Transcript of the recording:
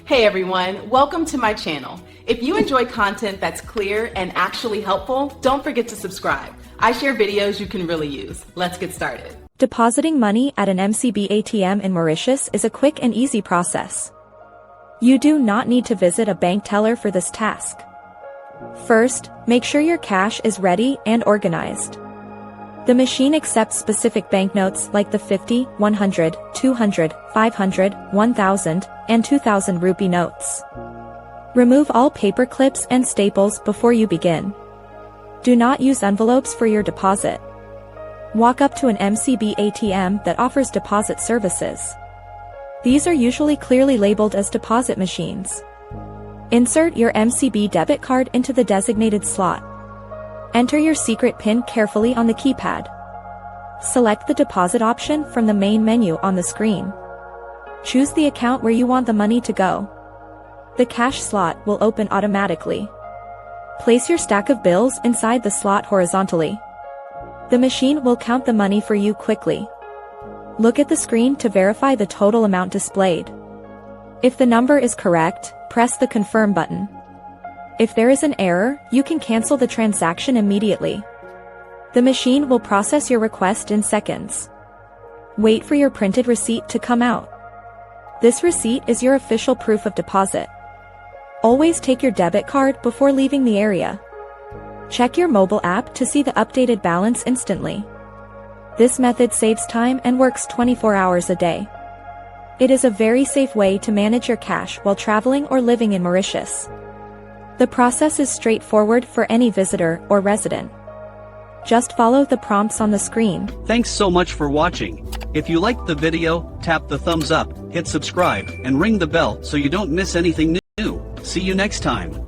Hey everyone, welcome to my channel. If you enjoy content that's clear and actually helpful, don't forget to subscribe. I share videos you can really use. Let's get started. Depositing money at an MCB ATM in Mauritius is a quick and easy process. You do not need to visit a bank teller for this task. First, make sure your cash is ready and organized. The machine accepts specific banknotes like the 50, 100, 200, 500, 1000, and 2000 rupee notes. Remove all paper clips and staples before you begin. Do not use envelopes for your deposit. Walk up to an MCB ATM that offers deposit services. These are usually clearly labeled as deposit machines. Insert your MCB debit card into the designated slot. Enter your secret PIN carefully on the keypad. Select the deposit option from the main menu on the screen. Choose the account where you want the money to go. The cash slot will open automatically. Place your stack of bills inside the slot horizontally. The machine will count the money for you quickly. Look at the screen to verify the total amount displayed. If the number is correct, press the confirm button. If there is an error, you can cancel the transaction immediately. The machine will process your request in seconds. Wait for your printed receipt to come out. This receipt is your official proof of deposit. Always take your debit card before leaving the area. Check your mobile app to see the updated balance instantly. This method saves time and works 24 hours a day. It is a very safe way to manage your cash while traveling or living in Mauritius. The process is straightforward for any visitor or resident. Just follow the prompts on the screen. Thanks so much for watching. If you liked the video, tap the thumbs up, hit subscribe, and ring the bell so you don't miss anything new. See you next time.